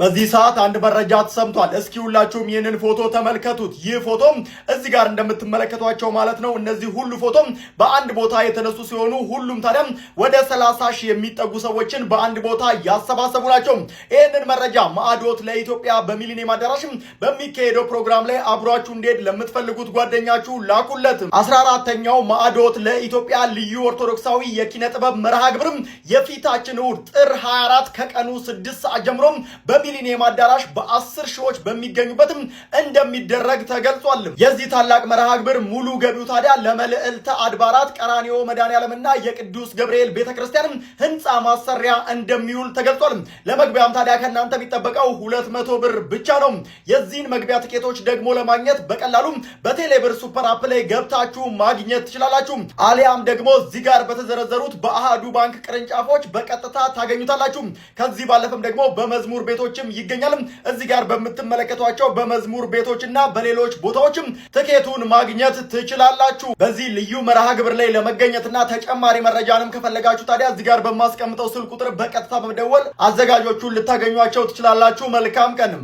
በዚህ ሰዓት አንድ መረጃ ተሰምቷል። እስኪ ሁላችሁም ይህንን ፎቶ ተመልከቱት። ይህ ፎቶ እዚህ ጋር እንደምትመለከቷቸው ማለት ነው። እነዚህ ሁሉ ፎቶ በአንድ ቦታ የተነሱ ሲሆኑ ሁሉም ታዲያ ወደ 30 ሺህ የሚጠጉ ሰዎችን በአንድ ቦታ ያሰባሰቡ ናቸው። ይህንን መረጃ ማዕዶት ለኢትዮጵያ በሚሊኒየም አዳራሽ በሚካሄደው ፕሮግራም ላይ አብሯችሁ እንዴት ለምትፈልጉት ጓደኛችሁ ላኩለት። 14ኛው ማዕዶት ለኢትዮጵያ ልዩ ኦርቶዶክሳዊ የኪነ ጥበብ መርሃ ግብር የፊታችን እሑድ ጥር 24 ከቀኑ 6 ሰዓት ጀምሮ ሚሊኒየም አዳራሽ በ10 ሺዎች በሚገኙበትም እንደሚደረግ ተገልጿል። የዚህ ታላቅ መርሃ ግብር ሙሉ ገቢው ታዲያ ለመልዕልተ አድባራት ቀራኒዮ መድኃኔዓለምና የቅዱስ ገብርኤል ቤተክርስቲያን ህንፃ ማሰሪያ እንደሚውል ተገልጿል። ለመግቢያም ታዲያ ከእናንተ የሚጠበቀው 200 ብር ብቻ ነው። የዚህን መግቢያ ትኬቶች ደግሞ ለማግኘት በቀላሉ በቴሌብር ሱፐር አፕ ላይ ገብታችሁ ማግኘት ትችላላችሁ። አሊያም ደግሞ እዚህ ጋር በተዘረዘሩት በአሃዱ ባንክ ቅርንጫፎች በቀጥታ ታገኙታላችሁ። ከዚህ ባለፈም ደግሞ በመዝሙር ቤቶች ይገኛል። እዚህ ጋር በምትመለከቷቸው በመዝሙር ቤቶችና በሌሎች ቦታዎችም ትኬቱን ማግኘት ትችላላችሁ። በዚህ ልዩ መርሃ ግብር ላይ ለመገኘትና ተጨማሪ መረጃንም ከፈለጋችሁ ታዲያ እዚህ ጋር በማስቀምጠው ስልክ ቁጥር በቀጥታ በመደወል አዘጋጆቹን ልታገኟቸው ትችላላችሁ። መልካም ቀንም